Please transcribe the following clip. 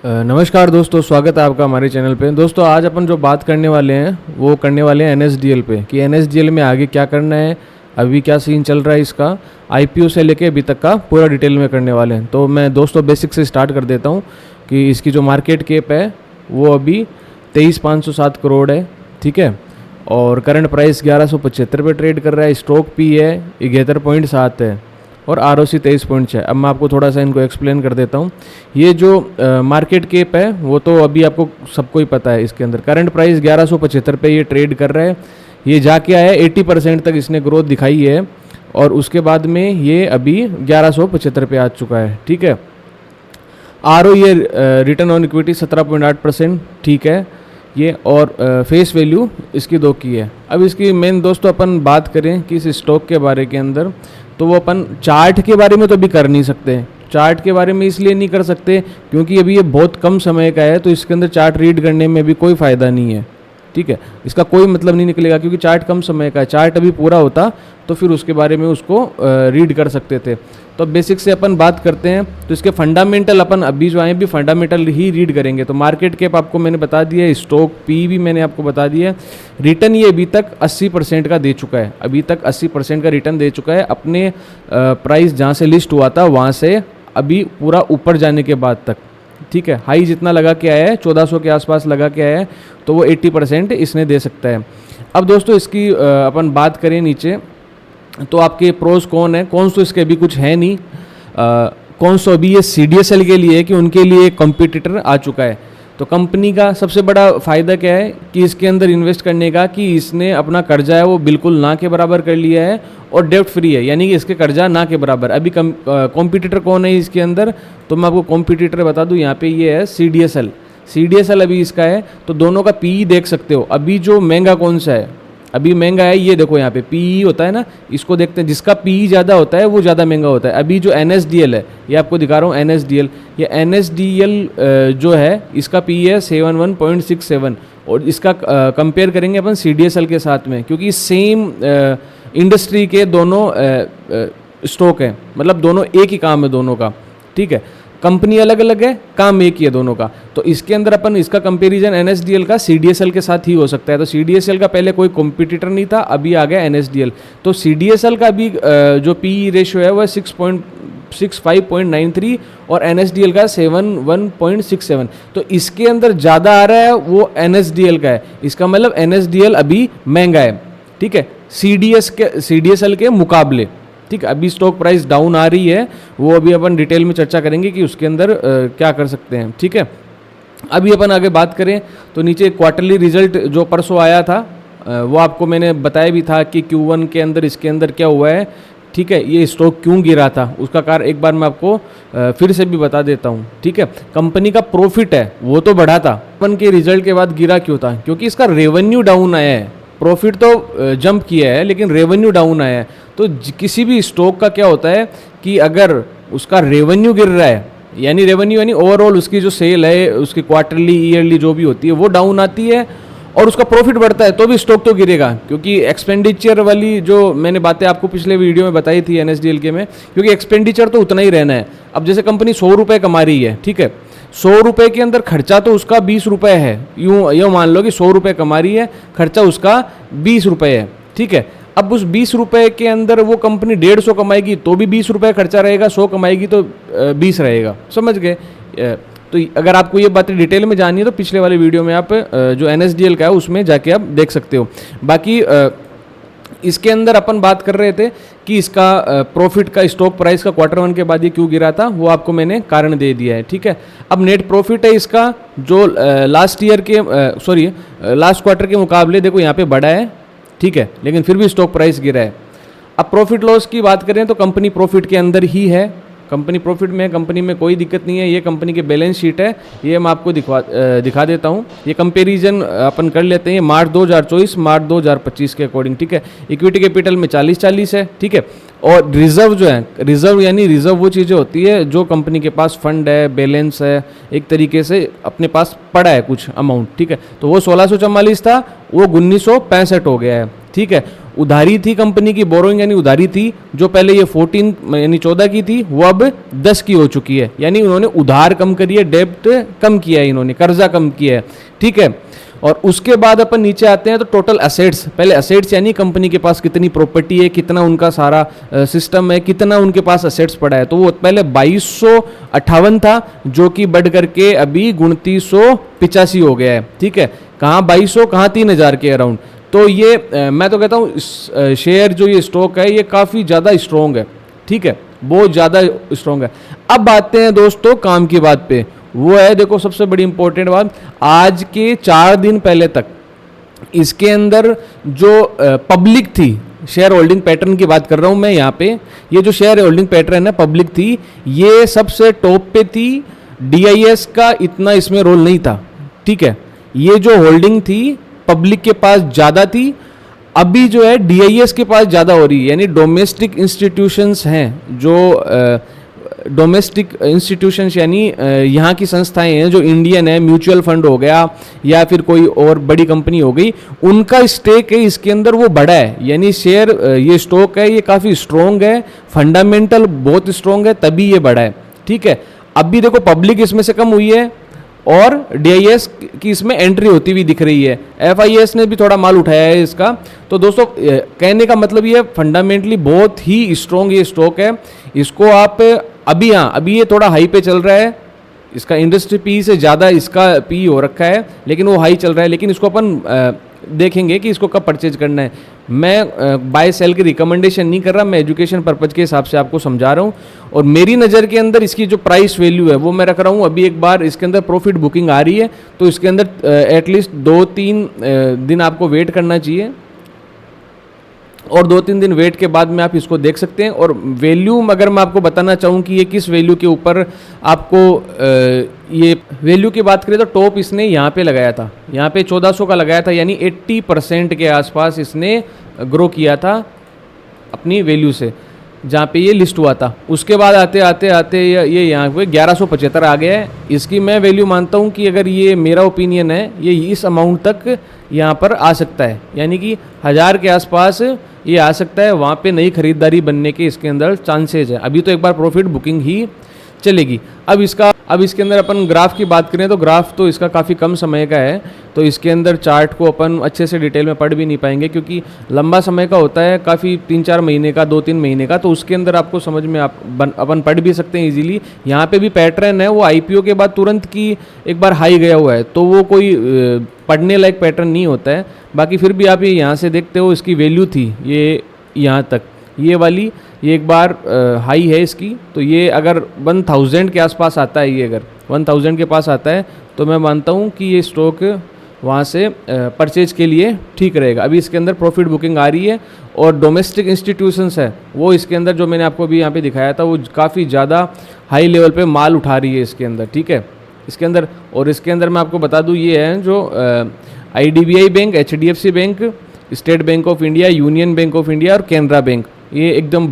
नमस्कार दोस्तों, स्वागत है आपका हमारे चैनल पे। दोस्तों आज अपन जो बात करने वाले हैं वो करने वाले हैं एनएसडीएल पे कि एनएसडीएल में आगे क्या करना है, अभी क्या सीन चल रहा है इसका, आईपीओ से लेके अभी तक का पूरा डिटेल में करने वाले हैं। तो मैं दोस्तों बेसिक से स्टार्ट कर देता हूँ कि इसकी जो मार्केट कैप है वो अभी 23,507 करोड़ है, ठीक है। और करंट प्राइस 1175 पे ट्रेड कर रहा है। स्टॉक पी है 71.7 है और आरओसी 23.6। अब मैं आपको थोड़ा सा इनको एक्सप्लेन कर देता हूँ। ये जो मार्केट कैप है वो तो अभी आपको सबको ही पता है। इसके अंदर करंट प्राइस 1175 पे ये ट्रेड कर रहा है। ये जाके आया 80% तक इसने ग्रोथ दिखाई है और उसके बाद में ये अभी 1175 पे आ चुका है, ठीक है। आरओ ये रिटर्न ऑन इक्विटी 17.8%, ठीक है ये। और फेस वैल्यू इसकी 2 की है। अब इसकी मेन दोस्तों अपन बात करें कि इस स्टॉक के बारे के अंदर, तो वो अपन चार्ट के बारे में तो अभी कर नहीं सकते। चार्ट के बारे में इसलिए नहीं कर सकते क्योंकि अभी ये बहुत कम समय का है, तो इसके अंदर चार्ट रीड करने में भी कोई फ़ायदा नहीं है, ठीक है। इसका कोई मतलब नहीं निकलेगा क्योंकि चार्ट कम समय का है। चार्ट अभी पूरा होता तो फिर उसके बारे में उसको रीड कर सकते थे। तो बेसिक से अपन बात करते हैं तो इसके फंडामेंटल अपन अभी जो आए भी फंडामेंटल ही रीड करेंगे। तो मार्केट कैप आपको मैंने बता दिया है, स्टॉक पी भी मैंने आपको बता दिया है। रिटर्न ये अभी तक 80% का दे चुका है, अभी तक 80% का रिटर्न दे चुका है अपने प्राइस जहाँ से लिस्ट हुआ था वहाँ से अभी पूरा ऊपर जाने के बाद तक, ठीक है। हाई जितना लगा के आया है 1400 के आसपास लगा के आया है, तो वो 80% इसने दे सकता है। अब दोस्तों इसकी अपन बात करें नीचे तो आपके प्रोज कौन है, कौन सो इसके अभी कुछ है नहीं, कौन सो अभी ये सीडीएसएल के लिए कि उनके लिए एक कॉम्पिटिटर आ चुका है। तो कंपनी का सबसे बड़ा फ़ायदा क्या है कि इसके अंदर इन्वेस्ट करने का कि इसने अपना कर्जा है वो बिल्कुल ना के बराबर कर लिया है और डेप्ट फ्री है, यानी कि इसके कर्जा ना के बराबर। अभी कॉम्पिटिटर कौन है इसके अंदर, तो मैं आपको कॉम्पिटिटर बता दूं, यहाँ पे ये है सीडीएसएल अभी इसका है। तो दोनों का पीई देख सकते हो। अभी जो महंगा कौन सा है, अभी महंगा है ये देखो, यहाँ पे पीई होता है ना, इसको देखते हैं। जिसका पीई ज़्यादा होता है वो ज़्यादा महंगा होता है। अभी जो एनएसडीएल है, ये आपको दिखा रहा हूँ एनएसडीएल, ये एनएसडीएल जो है इसका पीई है 71.67 और इसका कंपेयर करेंगे अपन सीडीएसएल के साथ में, क्योंकि सेम इंडस्ट्री के दोनों स्टॉक है, मतलब दोनों एक ही काम है दोनों का, ठीक है। कंपनी अलग अलग है, काम एक ही है दोनों का। तो इसके अंदर अपन इसका कंपैरिजन एनएसडीएल का सीडीएसएल के साथ ही हो सकता है। तो सीडीएसएल का पहले कोई कॉम्पिटिटर नहीं था, अभी आ गया एनएसडीएल। तो सीडीएसएल का अभी जो पीई रेशियो है वह 65.93 और एनएसडीएल का 71.67। तो इसके अंदर ज़्यादा आ रहा है वो एनएसडीएल का है। इसका मतलब एनएसडीएल अभी महंगा है, ठीक है, सीडीएसएल के मुकाबले, ठीक है। अभी स्टॉक प्राइस डाउन आ रही है, वो अभी अपन डिटेल में चर्चा करेंगे कि उसके अंदर क्या कर सकते हैं, ठीक है। अभी अपन आगे बात करें तो नीचे क्वार्टरली रिजल्ट जो परसों आया था वो आपको मैंने बताया भी था कि Q1 के अंदर इसके अंदर क्या हुआ है, ठीक है। ये स्टॉक क्यों गिरा था उसका कारण एक बार मैं आपको फिर से भी बता देता हूँ, ठीक है। कंपनी का प्रॉफिट है वो तो बढ़ा था, अपन के रिजल्ट के बाद गिरा क्यों था, क्योंकि इसका रेवेन्यू डाउन आया है। प्रॉफिट तो जंप किया है लेकिन रेवेन्यू डाउन आया है। तो किसी भी स्टॉक का क्या होता है कि अगर उसका रेवेन्यू गिर रहा है, यानी ओवरऑल उसकी जो सेल है, उसकी क्वार्टरली ईयरली जो भी होती है वो डाउन आती है और उसका प्रॉफिट बढ़ता है, तो भी स्टॉक तो गिरेगा। क्योंकि एक्सपेंडिचर वाली जो मैंने बातें आपको पिछले वीडियो में बताई थी एनएसडीएल के में, क्योंकि एक्सपेंडिचर तो उतना ही रहना है। अब जैसे कंपनी 100 रुपये कमा रही है, ठीक है, 100 रुपये के अंदर खर्चा तो उसका 20 रुपये है, यूँ मान लो कि 100 रुपये कमा रही है, खर्चा उसका 20 रुपये है, ठीक है। अब उस 20 रुपये के अंदर वो कंपनी 150 कमाएगी तो भी 20 रुपये खर्चा रहेगा, 100 कमाएगी तो 20 रहेगा, समझ गए। तो अगर आपको ये बातें डिटेल में जाननी है तो पिछले वाले वीडियो में आप जो एनएसडीएल का है उसमें जाके आप देख सकते हो। बाकी इसके अंदर अपन बात कर रहे थे कि इसका प्रॉफिट का, स्टॉक प्राइस का Q1 के बाद ये क्यों गिरा था, वो आपको मैंने कारण दे दिया है, ठीक है। अब नेट प्रॉफिट है इसका जो लास्ट क्वार्टर के मुकाबले देखो यहाँ पे बढ़ा है, ठीक है, लेकिन फिर भी स्टॉक प्राइस गिरा है। अब प्रॉफिट लॉस की बात करें तो कंपनी प्रॉफिट के अंदर ही है, कंपनी प्रॉफिट में, कंपनी में कोई दिक्कत नहीं है। ये कंपनी की बैलेंस शीट है, ये मैं आपको दिखा देता हूँ। ये कंपैरिजन अपन कर लेते हैं मार्च 2024 मार्च 2025 के अकॉर्डिंग, ठीक है। इक्विटी कैपिटल में 40-40 है, ठीक है। और रिजर्व जो है, रिजर्व वो चीज़ें होती है जो कंपनी के पास फंड है, बैलेंस है, एक तरीके से अपने पास पड़ा है कुछ अमाउंट, ठीक है। तो वो 1644 था, वो 1965 हो गया है, ठीक है। उधारी थी कंपनी की, बोरोइंग यानी उधारी थी, जो पहले ये 14 यानी 14 की थी, वो अब 10 की हो चुकी है। यानी उन्होंने उधार कम करी है, डेब्ट कम किया है, इन्होंने कर्जा कम किया है, ठीक है। और उसके बाद अपन नीचे आते हैं तो टोटल असेट्स, पहले असेट्स यानी कंपनी के पास कितनी प्रॉपर्टी है, कितना उनका सारा सिस्टम है, कितना उनके पास असेट्स पड़ा है। तो वो पहले 2258 था, जो कि बढ़ करके अभी 2985 हो गया है, ठीक है। कहाँ 2200, कहाँ 3000 के अराउंड। तो ये मैं तो कहता हूँ शेयर जो ये स्टॉक है ये काफ़ी ज़्यादा स्ट्रॉन्ग है, ठीक है, बहुत ज़्यादा स्ट्रॉन्ग है। अब आते हैं दोस्तों काम की बात पे, वो है देखो सबसे बड़ी इंपॉर्टेंट बात, आज के 4 दिन पहले तक इसके अंदर जो पब्लिक थी, शेयर होल्डिंग पैटर्न की बात कर रहा हूँ मैं यहाँ पे, ये जो शेयर होल्डिंग पैटर्न है पब्लिक थी, ये सबसे टॉप पे थी। DIS का इतना इसमें रोल नहीं था, ठीक है। ये जो होल्डिंग थी पब्लिक के पास ज़्यादा थी, अभी जो है DIS के पास ज़्यादा हो रही है। यानी डोमेस्टिक इंस्टीट्यूशंस हैं, जो डोमेस्टिक इंस्टीट्यूशंस यानी यहाँ की संस्थाएं हैं, जो इंडियन है, म्यूचुअल फंड हो गया या फिर कोई और बड़ी कंपनी हो गई, उनका स्टेक है इसके अंदर, वो बड़ा है। यानी शेयर ये स्टॉक है ये काफ़ी स्ट्रॉन्ग है, फंडामेंटल बहुत स्ट्रॉन्ग है, तभी ये बड़ा है, ठीक है। अभी देखो पब्लिक इसमें से कम हुई है और DIS की इसमें एंट्री होती हुई दिख रही है। FIS ने भी थोड़ा माल उठाया है इसका। तो दोस्तों कहने का मतलब ये फंडामेंटली बहुत ही स्ट्रॉन्ग ये स्टॉक है। इसको आप अभी, हाँ अभी ये थोड़ा हाई पे चल रहा है, इसका इंडस्ट्री पी से ज़्यादा इसका पी हो रखा है, लेकिन वो हाई चल रहा है। लेकिन इसको अपन देखेंगे कि इसको कब परचेज करना है। मैं बाय सेल की रिकमेंडेशन नहीं कर रहा, मैं एजुकेशन पर्पज़ के हिसाब से आपको समझा रहा हूँ। और मेरी नज़र के अंदर इसकी जो प्राइस वैल्यू है वो मैं रख रहा हूँ। अभी एक बार इसके अंदर प्रॉफिट बुकिंग आ रही है, तो इसके अंदर एटलीस्ट 2-3 दिन आपको वेट करना चाहिए, और 2-3 दिन वेट के बाद में आप इसको देख सकते हैं। और वैल्यू अगर मैं आपको बताना चाहूँ कि ये किस वैल्यू के ऊपर आपको ये वैल्यू की बात करें, तो टॉप इसने यहाँ पे लगाया था, यहाँ पे 1400 का लगाया था, यानी 80% के आसपास इसने ग्रो किया था अपनी वैल्यू से, जहाँ पे ये लिस्ट हुआ था। उसके बाद आते आते आते ये यहाँ पे 1175 आ गया है। इसकी मैं वैल्यू मानता हूँ कि अगर ये मेरा ओपिनियन है, ये इस अमाउंट तक यहाँ पर आ सकता है, यानी कि 1000 के आसपास ये आ सकता है। वहाँ पे नई खरीदारी बनने के इसके अंदर चांसेज है। अभी तो एक बार प्रॉफिट बुकिंग ही चलेगी। अब इसके अंदर अपन ग्राफ की बात करें तो ग्राफ तो इसका काफ़ी कम समय का है, तो इसके अंदर चार्ट को अपन अच्छे से डिटेल में पढ़ भी नहीं पाएंगे, क्योंकि लंबा समय का होता है, काफ़ी 3-4 महीने का, 2-3 महीने का, तो उसके अंदर आपको समझ में अपन पढ़ भी सकते हैं इजीली। यहाँ पे भी पैटर्न है, वो IPO के बाद तुरंत की एक बार हाई गया हुआ है, तो वो कोई पढ़ने लायक पैटर्न नहीं होता है। बाकी फिर भी आप ये यहाँ से देखते हो, इसकी वैल्यू थी ये यहाँ तक, ये वाली, ये एक बार हाई है इसकी। तो ये अगर 1000 के आसपास आता है, ये अगर 1000 के पास आता है, तो मैं मानता हूँ कि ये स्टॉक वहाँ से परचेज के लिए ठीक रहेगा। अभी इसके अंदर प्रॉफिट बुकिंग आ रही है, और डोमेस्टिक इंस्टीट्यूशंस है वो इसके अंदर, जो मैंने आपको अभी यहाँ पे दिखाया था, वो काफ़ी ज़्यादा हाई लेवल पे माल उठा रही है इसके अंदर, ठीक है, इसके अंदर। और इसके अंदर मैं आपको बता दूँ, ये है जो IDBI bank, HDFC bank, state bank of India, union bank of India और कैनरा बैंक, ये एकदम